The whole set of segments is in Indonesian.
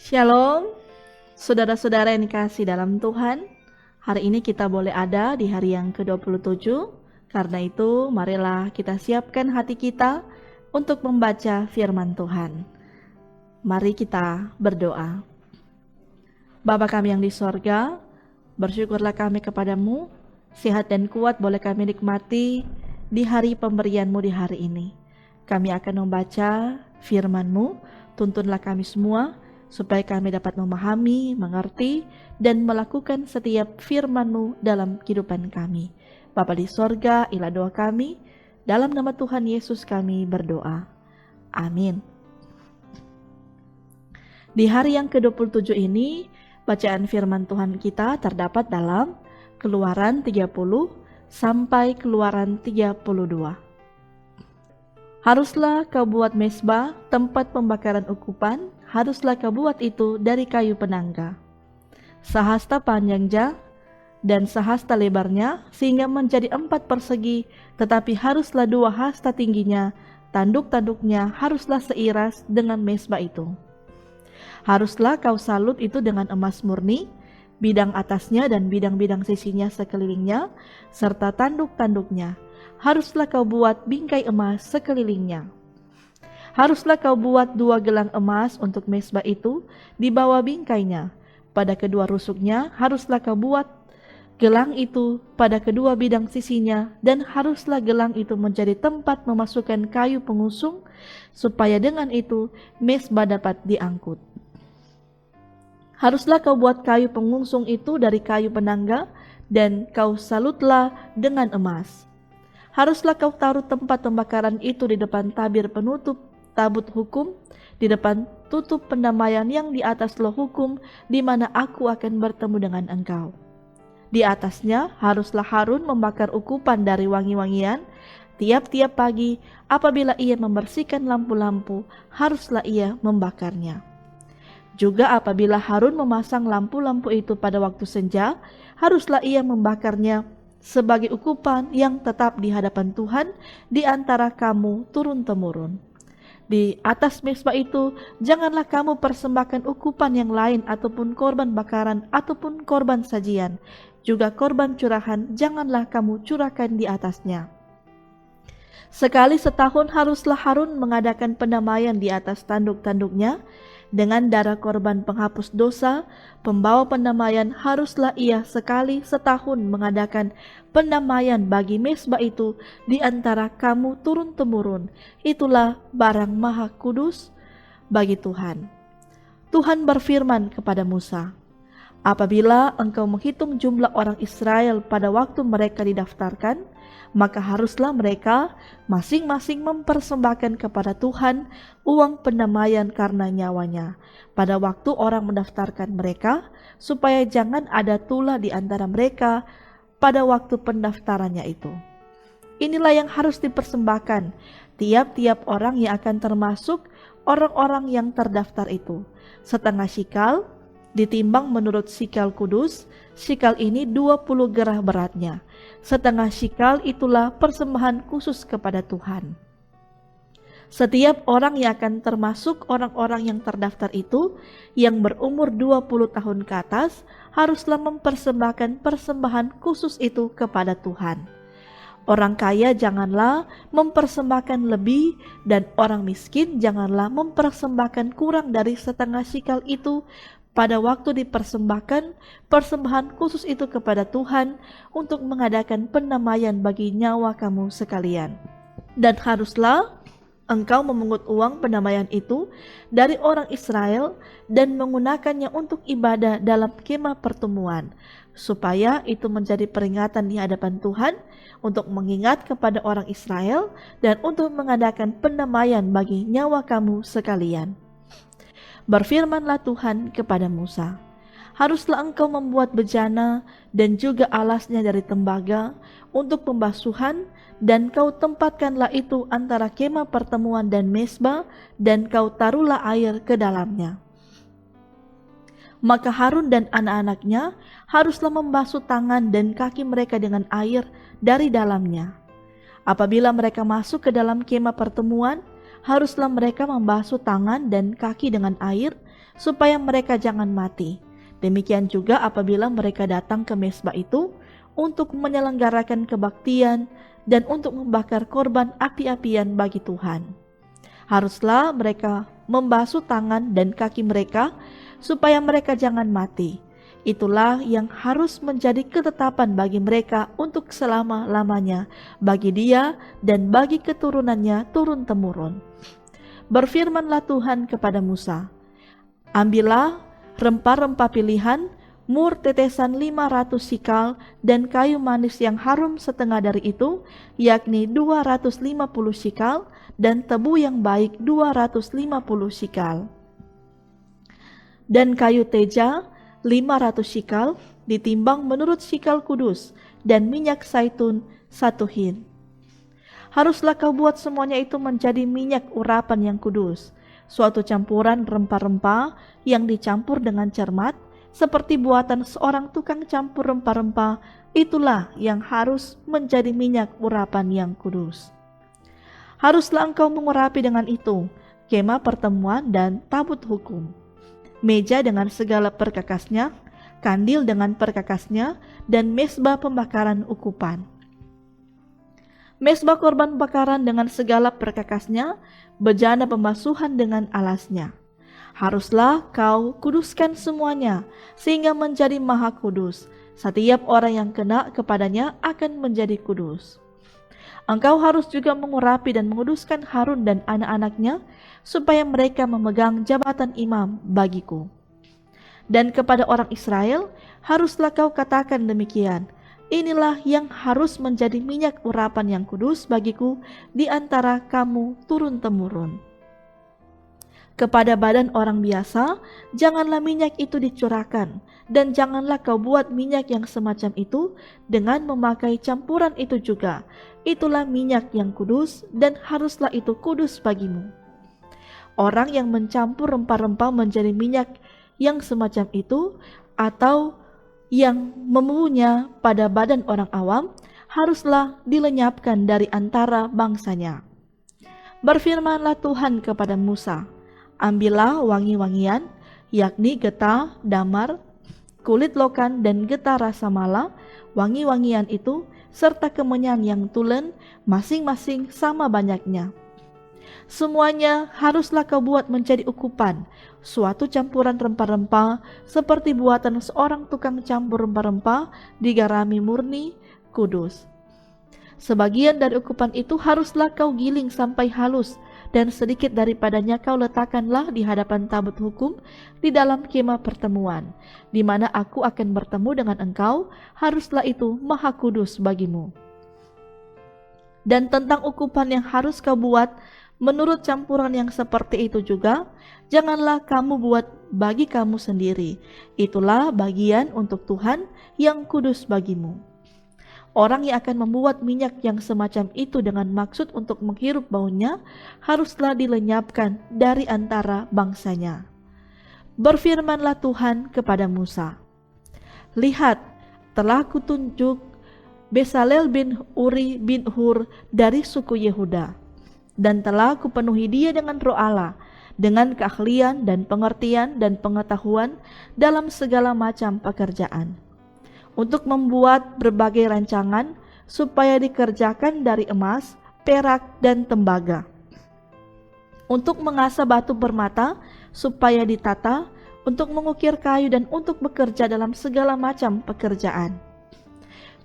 Shalom, saudara-saudara yang dikasih dalam Tuhan. Hari ini kita boleh ada di hari yang ke-27. Karena itu, marilah kita siapkan hati kita untuk membaca firman Tuhan. Mari kita berdoa. Bapa kami yang di sorga, bersyukurlah kami kepadamu, sehat dan kuat boleh kami nikmati di hari pemberian-Mu di hari ini. Kami akan membaca firman-Mu, tuntunlah kami semua, supaya kami dapat memahami, mengerti, dan melakukan setiap firman-Mu dalam kehidupan kami. Bapa di sorga, inilah doa kami, dalam nama Tuhan Yesus kami berdoa. Amin. Di hari yang ke-27 ini, bacaan firman Tuhan kita terdapat dalam Keluaran 30 sampai Keluaran 32. Haruslah kau buat mezbah, tempat pembakaran ukupan, haruslah kau buat itu dari kayu penangga. Sehasta panjangnya dan sehasta lebarnya, sehingga menjadi 4 persegi, tetapi haruslah 2 hasta tingginya, tanduk-tanduknya haruslah seiras dengan mezbah itu. Haruslah kau salut itu dengan emas murni, bidang atasnya dan bidang-bidang sisinya sekelilingnya, serta tanduk-tanduknya. Haruslah kau buat bingkai emas sekelilingnya. Haruslah kau buat 2 gelang emas untuk mezbah itu di bawah bingkainya. Pada kedua rusuknya haruslah kau buat gelang itu pada kedua bidang sisinya, dan haruslah gelang itu menjadi tempat memasukkan kayu pengusung, supaya dengan itu mezbah dapat diangkut. Haruslah kau buat kayu pengusung itu dari kayu penangga, dan kau salutlah dengan emas. Haruslah kau taruh tempat pembakaran itu di depan tabir penutup tabut hukum, di depan tutup pendamaian yang di atas loh hukum, di mana aku akan bertemu dengan engkau. Di atasnya haruslah Harun membakar ukupan dari wangi-wangian, tiap-tiap pagi apabila ia membersihkan lampu-lampu, haruslah ia membakarnya. Juga apabila Harun memasang lampu-lampu itu pada waktu senja, haruslah ia membakarnya sebagai ukupan yang tetap di hadapan Tuhan di antara kamu turun-temurun. Di atas mezbah itu janganlah kamu persembahkan ukupan yang lain ataupun korban bakaran ataupun korban sajian. Juga korban curahan janganlah kamu curahkan di atasnya. Sekali setahun haruslah Harun mengadakan pendamaian di atas tanduk-tanduknya. Dengan darah korban penghapus dosa, pembawa pendamaian haruslah ia sekali setahun mengadakan pendamaian bagi mezbah itu di antara kamu turun-temurun. Itulah barang maha kudus bagi Tuhan. Tuhan berfirman kepada Musa, apabila engkau menghitung jumlah orang Israel pada waktu mereka didaftarkan, maka haruslah mereka masing-masing mempersembahkan kepada Tuhan uang pendamaian karena nyawanya pada waktu orang mendaftarkan mereka, supaya jangan ada tulah di antara mereka pada waktu pendaftarannya itu. Inilah yang harus dipersembahkan tiap-tiap orang yang akan termasuk orang-orang yang terdaftar itu. Setengah shikal ditimbang menurut shikal kudus, shikal ini 20 gerah beratnya. Setengah shikal itulah persembahan khusus kepada Tuhan. Setiap orang yang akan termasuk orang-orang yang terdaftar itu, yang berumur 20 tahun ke atas, haruslah mempersembahkan persembahan khusus itu kepada Tuhan. Orang kaya janganlah mempersembahkan lebih, dan orang miskin janganlah mempersembahkan kurang dari setengah shikal itu pada waktu dipersembahkan persembahan khusus itu kepada Tuhan untuk mengadakan pendamaian bagi nyawa kamu sekalian. Dan haruslah engkau memungut uang pendamaian itu dari orang Israel dan menggunakannya untuk ibadah dalam kemah pertemuan, supaya itu menjadi peringatan di hadapan Tuhan untuk mengingat kepada orang Israel dan untuk mengadakan pendamaian bagi nyawa kamu sekalian. Berfirmanlah Tuhan kepada Musa, haruslah engkau membuat bejana dan juga alasnya dari tembaga untuk pembasuhan, dan kau tempatkanlah itu antara kemah pertemuan dan mezbah, dan kau taruhlah air ke dalamnya. Maka Harun dan anak-anaknya haruslah membasuh tangan dan kaki mereka dengan air dari dalamnya. Apabila mereka masuk ke dalam kemah pertemuan, haruslah mereka membasuh tangan dan kaki dengan air, supaya mereka jangan mati. Demikian juga apabila mereka datang ke mezbah itu untuk menyelenggarakan kebaktian dan untuk membakar korban api-apian bagi Tuhan. Haruslah mereka membasuh tangan dan kaki mereka, supaya mereka jangan mati. Itulah yang harus menjadi ketetapan bagi mereka untuk selama-lamanya, bagi dia dan bagi keturunannya turun-temurun. Berfirmanlah Tuhan kepada Musa, ambillah rempah-rempah pilihan, mur tetesan 500 sikal, dan kayu manis yang harum setengah dari itu, yakni 250 sikal, dan tebu yang baik 250 sikal. Dan kayu teja 500 sikal, ditimbang menurut sikal kudus, dan minyak zaitun 1 hin. Haruslah kau buat semuanya itu menjadi minyak urapan yang kudus, suatu campuran rempah-rempah yang dicampur dengan cermat, seperti buatan seorang tukang campur rempah-rempah. Itulah yang harus menjadi minyak urapan yang kudus. Haruslah engkau mengurapi dengan itu kemah pertemuan dan tabut hukum, meja dengan segala perkakasnya, kandil dengan perkakasnya, dan mezbah pembakaran ukupan. Mezbah korban bakaran dengan segala perkakasnya, bejana pembasuhan dengan alasnya. Haruslah kau kuduskan semuanya, sehingga menjadi maha kudus. Setiap orang yang kena kepadanya akan menjadi kudus. Engkau harus juga mengurapi dan menguduskan Harun dan anak-anaknya, supaya mereka memegang jabatan imam bagiku. Dan kepada orang Israel, haruslah kau katakan demikian, inilah yang harus menjadi minyak urapan yang kudus bagiku di antara kamu turun-temurun. Kepada badan orang biasa, janganlah minyak itu dicurahkan, dan janganlah kau buat minyak yang semacam itu dengan memakai campuran itu juga. Itulah minyak yang kudus, dan haruslah itu kudus bagimu. Orang yang mencampur rempah-rempah menjadi minyak yang semacam itu, atau yang memunya pada badan orang awam, haruslah dilenyapkan dari antara bangsanya. Berfirmanlah Tuhan kepada Musa, ambillah wangi-wangian, yakni getah, damar, kulit lokan, dan getah rasa mala, wangi-wangian itu, serta kemenyan yang tulen, masing-masing sama banyaknya. Semuanya haruslah kau buat menjadi ukupan, suatu campuran rempah-rempah, seperti buatan seorang tukang campur rempah-rempah, digarami murni, kudus. Sebagian dari ukupan itu haruslah kau giling sampai halus, dan sedikit daripadanya kau letakkanlah di hadapan tabut hukum di dalam kemah pertemuan, di mana aku akan bertemu dengan engkau. Haruslah itu maha kudus bagimu. Dan tentang ukupan yang harus kau buat menurut campuran yang seperti itu juga, janganlah kamu buat bagi kamu sendiri. Itulah bagian untuk Tuhan yang kudus bagimu. Orang yang akan membuat minyak yang semacam itu dengan maksud untuk menghirup baunya, haruslah dilenyapkan dari antara bangsanya. Berfirmanlah Tuhan kepada Musa, lihat, telah kutunjuk Besalel bin Uri bin Hur dari suku Yehuda, dan telah kupenuhi dia dengan roh Allah, dengan keahlian dan pengertian dan pengetahuan dalam segala macam pekerjaan, untuk membuat berbagai rancangan, supaya dikerjakan dari emas, perak, dan tembaga, untuk mengasah batu permata, supaya ditata, untuk mengukir kayu, dan untuk bekerja dalam segala macam pekerjaan.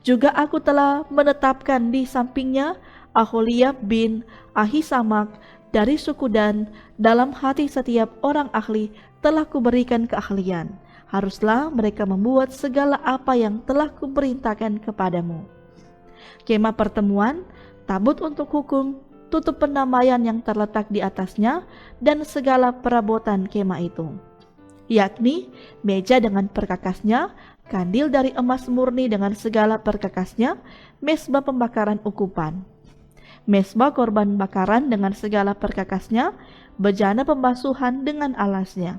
Juga aku telah menetapkan di sampingnya Aholiab bin Ahisamak dari suku Dan. Dalam hati setiap orang ahli telah kuberikan keahlian. Haruslah mereka membuat segala apa yang telah kuperintahkan kepadamu. Kemah pertemuan, tabut untuk hukum, tutup pendamaian yang terletak di atasnya, dan segala perabotan kemah itu, yakni meja dengan perkakasnya, kandil dari emas murni dengan segala perkakasnya, mezbah pembakaran ukupan, mezbah korban bakaran dengan segala perkakasnya, bejana pembasuhan dengan alasnya,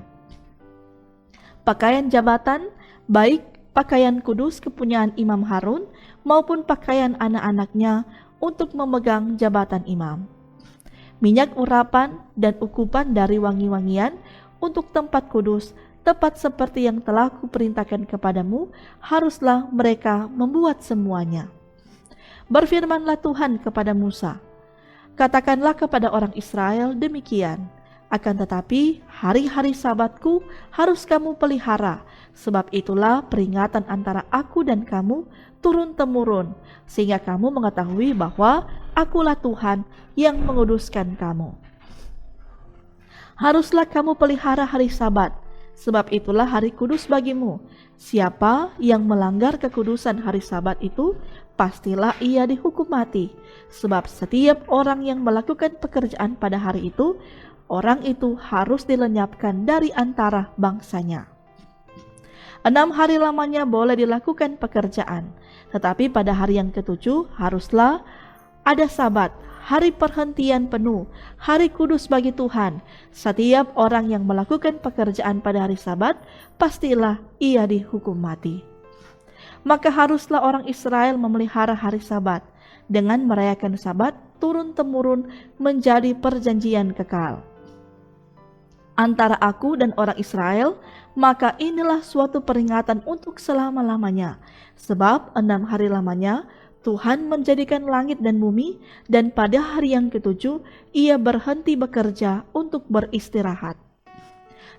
pakaian jabatan, baik pakaian kudus kepunyaan Imam Harun maupun pakaian anak-anaknya untuk memegang jabatan imam. Minyak urapan dan ukupan dari wangi-wangian untuk tempat kudus, tepat seperti yang telah kuperintahkan kepadamu, haruslah mereka membuat semuanya. Berfirmanlah Tuhan kepada Musa, katakanlah kepada orang Israel demikian, akan tetapi hari-hari Sabatku harus kamu pelihara, sebab itulah peringatan antara aku dan kamu turun-temurun, sehingga kamu mengetahui bahwa akulah Tuhan yang menguduskan kamu. Haruslah kamu pelihara hari Sabat, sebab itulah hari kudus bagimu. Siapa yang melanggar kekudusan hari Sabat itu, pastilah ia dihukum mati. Sebab setiap orang yang melakukan pekerjaan pada hari itu, orang itu harus dilenyapkan dari antara bangsanya. 6 hari lamanya boleh dilakukan pekerjaan, tetapi pada hari yang ketujuh haruslah ada Sabat, hari perhentian penuh, hari kudus bagi Tuhan. Setiap orang yang melakukan pekerjaan pada hari Sabat, pastilah ia dihukum mati. Maka haruslah orang Israel memelihara hari Sabat, dengan merayakan Sabat turun-temurun menjadi perjanjian kekal antara aku dan orang Israel. Maka inilah suatu peringatan untuk selama-lamanya, sebab 6 hari lamanya Tuhan menjadikan langit dan bumi, dan pada hari yang ketujuh ia berhenti bekerja untuk beristirahat.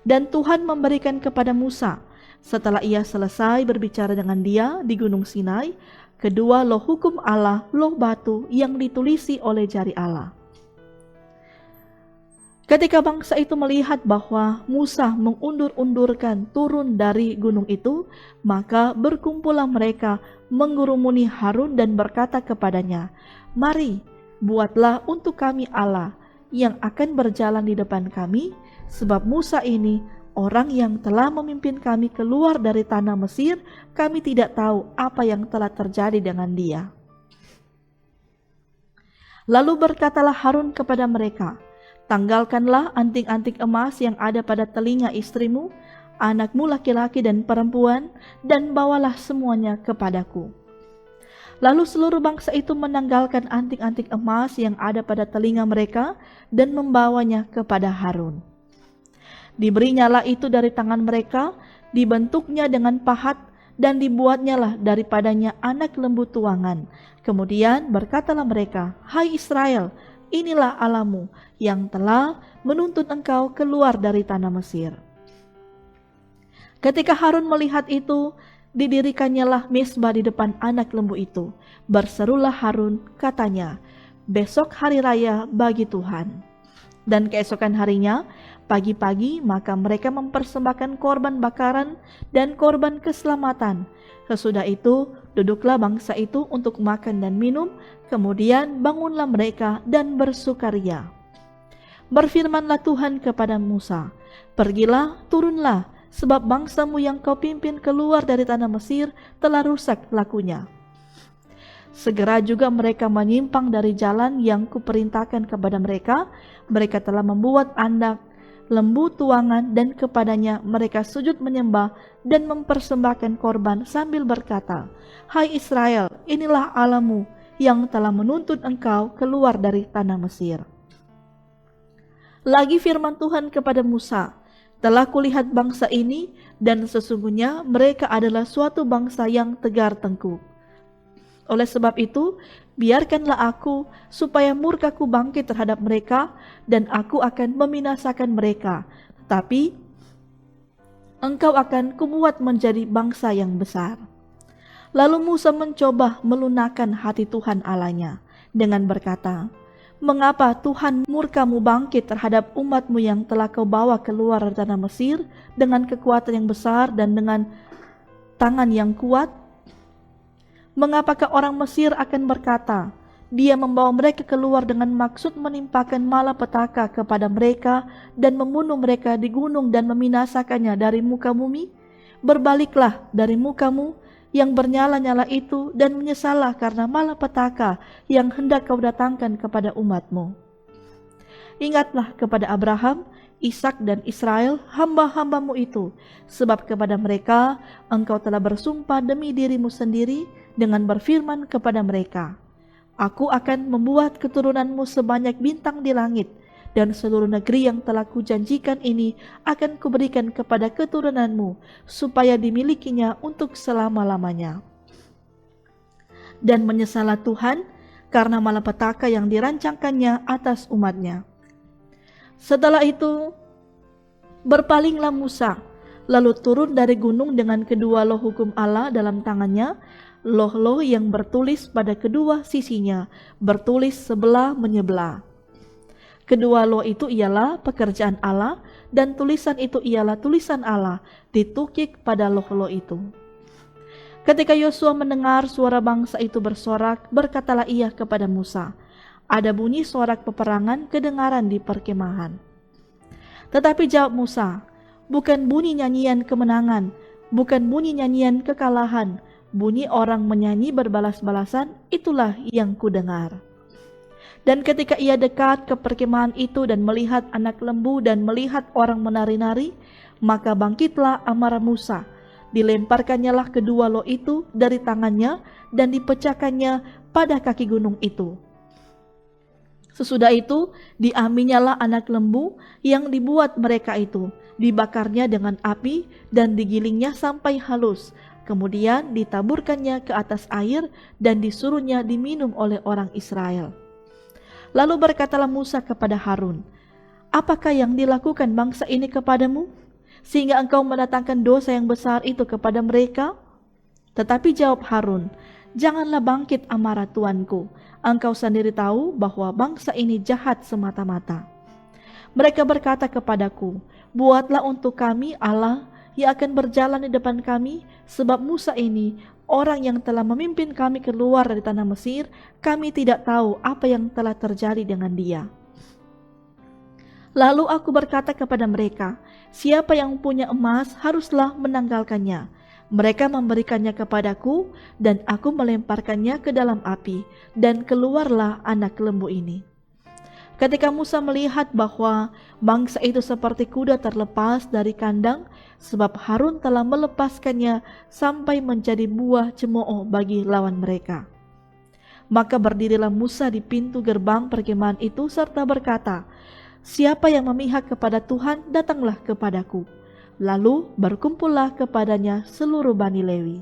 Dan Tuhan memberikan kepada Musa, setelah ia selesai berbicara dengan dia di Gunung Sinai, kedua loh hukum Allah, loh batu yang ditulisi oleh jari Allah. Ketika bangsa itu melihat bahwa Musa mengundur-undurkan turun dari gunung itu, maka berkumpullah mereka mengurumuni Harun dan berkata kepadanya, "Mari, buatlah untuk kami Allah yang akan berjalan di depan kami, sebab Musa ini orang yang telah memimpin kami keluar dari tanah Mesir, kami tidak tahu apa yang telah terjadi dengan dia." Lalu berkatalah Harun kepada mereka, "Tanggalkanlah anting-anting emas yang ada pada telinga istrimu, anakmu laki-laki dan perempuan, dan bawalah semuanya kepadaku." Lalu seluruh bangsa itu menanggalkan anting-anting emas yang ada pada telinga mereka dan membawanya kepada Harun. Diberinyalah itu dari tangan mereka, dibentuknya dengan pahat, dan dibuatnyalah daripadanya anak lembu tuangan. Kemudian berkatalah mereka, "Hai Israel, inilah Allahmu yang telah menuntun engkau keluar dari tanah Mesir." Ketika Harun melihat itu, didirikannya mezbah di depan anak lembu itu. Berserulah Harun, katanya, "Besok hari raya bagi Tuhan." Dan keesokan harinya, pagi-pagi, maka mereka mempersembahkan korban bakaran dan korban keselamatan. Sesudah itu, duduklah bangsa itu untuk makan dan minum, kemudian bangunlah mereka dan bersukaria. Berfirmanlah Tuhan kepada Musa, "Pergilah, turunlah, sebab bangsamu yang kau pimpin keluar dari tanah Mesir telah rusak lakunya." Segera juga mereka menyimpang dari jalan yang kuperintahkan kepada mereka. Mereka telah membuat anak lembu tuangan, dan kepadanya mereka sujud menyembah dan mempersembahkan korban sambil berkata, "Hai Israel, inilah Allahmu yang telah menuntun engkau keluar dari tanah Mesir." Lagi firman Tuhan kepada Musa, "Telah kulihat bangsa ini, dan sesungguhnya mereka adalah suatu bangsa yang tegar tengkuk. Oleh sebab itu, biarkanlah aku supaya murkaku bangkit terhadap mereka, dan aku akan membinasakan mereka. Tetapi engkau akan kubuat menjadi bangsa yang besar." Lalu Musa mencoba melunakkan hati Tuhan Allahnya dengan berkata, "Mengapa Tuhan murkamu bangkit terhadap umatmu yang telah kau bawa keluar dari tanah Mesir dengan kekuatan yang besar dan dengan tangan yang kuat? Mengapakah orang Mesir akan berkata, Dia membawa mereka keluar dengan maksud menimpakan malapetaka kepada mereka dan membunuh mereka di gunung dan membinasakannya dari muka bumi? Berbaliklah dari mukamu yang bernyala-nyala itu dan menyesallah karena malapetaka yang hendak kau datangkan kepada umatmu. Ingatlah kepada Abraham, Ishak dan Israel, hamba-hambamu itu, sebab kepada mereka engkau telah bersumpah demi dirimu sendiri dengan berfirman kepada mereka, Aku akan membuat keturunanmu sebanyak bintang di langit, dan seluruh negeri yang telah kujanjikan ini akan kuberikan kepada keturunanmu, supaya dimilikinya untuk selama-lamanya. Dan menyesallah Tuhan karena malapetaka yang dirancangkannya atas umatnya. Setelah itu, berpalinglah Musa, lalu turun dari gunung dengan kedua loh hukum Allah dalam tangannya, loh-loh yang bertulis pada kedua sisinya, bertulis sebelah menyebelah. Kedua loh itu ialah pekerjaan Allah, dan tulisan itu ialah tulisan Allah, ditukik pada loh-loh itu. Ketika Yosua mendengar suara bangsa itu bersorak, berkatalah ia kepada Musa, ada bunyi sorak peperangan kedengaran di perkemahan. Tetapi jawab Musa, bukan bunyi nyanyian kemenangan, bukan bunyi nyanyian kekalahan, bunyi orang menyanyi berbalas-balasan, itulah yang kudengar. Dan ketika ia dekat ke perkemahan itu dan melihat anak lembu dan melihat orang menari-nari, maka bangkitlah amarah Musa. Dilemparkannya lah kedua loh itu dari tangannya dan dipecahkannya pada kaki gunung itu. Sesudah itu diambilnyalah anak lembu yang dibuat mereka itu, dibakarnya dengan api dan digilingnya sampai halus. Kemudian ditaburkannya ke atas air dan disuruhnya diminum oleh orang Israel. Lalu berkatalah Musa kepada Harun, apakah yang dilakukan bangsa ini kepadamu, sehingga engkau mendatangkan dosa yang besar itu kepada mereka? Tetapi jawab Harun, janganlah bangkit amarah tuanku, engkau sendiri tahu bahwa bangsa ini jahat semata-mata. Mereka berkata kepadaku, buatlah untuk kami Allah yang akan berjalan di depan kami, sebab Musa ini, orang yang telah memimpin kami keluar dari tanah Mesir, kami tidak tahu apa yang telah terjadi dengan dia. Lalu aku berkata kepada mereka, siapa yang punya emas haruslah menanggalkannya. Mereka memberikannya kepadaku, dan aku melemparkannya ke dalam api, dan keluarlah anak lembu ini. Ketika Musa melihat bahwa bangsa itu seperti kuda terlepas dari kandang, sebab Harun telah melepaskannya sampai menjadi buah cemooh bagi lawan mereka. Maka berdirilah Musa di pintu gerbang perkemahan itu serta berkata, siapa yang memihak kepada Tuhan, datanglah kepadaku. Lalu berkumpullah kepadanya seluruh Bani Lewi.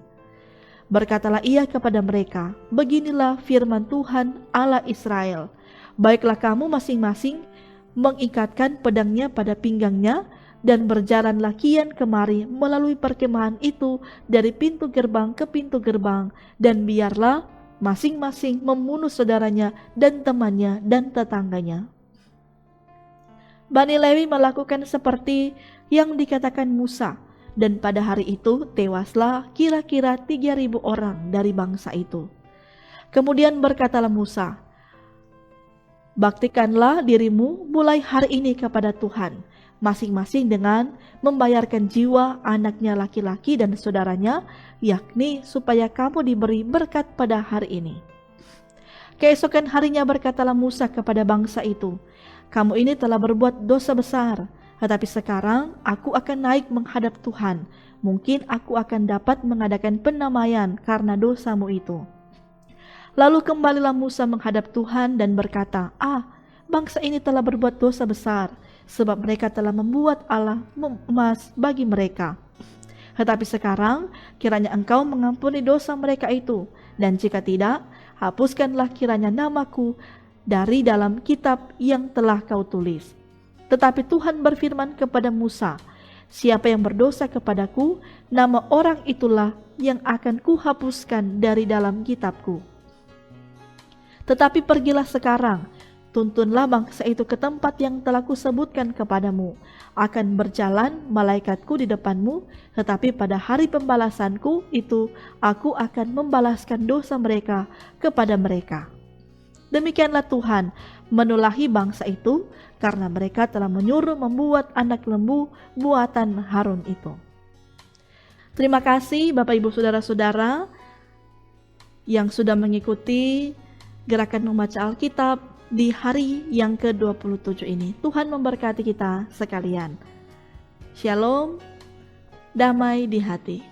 Berkatalah ia kepada mereka, beginilah firman Tuhan Allah Israel, baiklah kamu masing-masing mengikatkan pedangnya pada pinggangnya, dan berjalanlah kian kemari melalui perkemahan itu dari pintu gerbang ke pintu gerbang, dan biarlah masing-masing membunuh saudaranya dan temannya dan tetangganya. Bani Lewi melakukan seperti yang dikatakan Musa, dan pada hari itu tewaslah kira-kira 3.000 orang dari bangsa itu. Kemudian berkatalah Musa, baktikanlah dirimu mulai hari ini kepada Tuhan, masing-masing dengan membayarkan jiwa anaknya laki-laki dan saudaranya, yakni supaya kamu diberi berkat pada hari ini. Keesokan harinya berkatalah Musa kepada bangsa itu, kamu ini telah berbuat dosa besar, tetapi sekarang aku akan naik menghadap Tuhan. Mungkin aku akan dapat mengadakan pendamaian karena dosamu itu. Lalu kembalilah Musa menghadap Tuhan dan berkata, bangsa ini telah berbuat dosa besar, sebab mereka telah membuat Allah emas bagi mereka. Tetapi sekarang kiranya engkau mengampuni dosa mereka itu, dan jika tidak, hapuskanlah kiranya namaku dari dalam kitab yang telah kau tulis. Tetapi Tuhan berfirman kepada Musa, siapa yang berdosa kepadaku, nama orang itulah yang akan kuhapuskan dari dalam kitabku. Tetapi pergilah sekarang, tuntunlah bangsa itu ke tempat yang telah kusebutkan kepadamu. Akan berjalan malaikatku di depanmu, tetapi pada hari pembalasanku itu aku akan membalaskan dosa mereka kepada mereka. Demikianlah Tuhan menulahi bangsa itu, karena mereka telah menyuruh membuat anak lembu buatan Harun itu. Terima kasih Bapak Ibu Saudara-saudara yang sudah mengikuti gerakan membaca Alkitab di hari yang ke-27 ini. Tuhan memberkati kita sekalian. Shalom, damai di hati.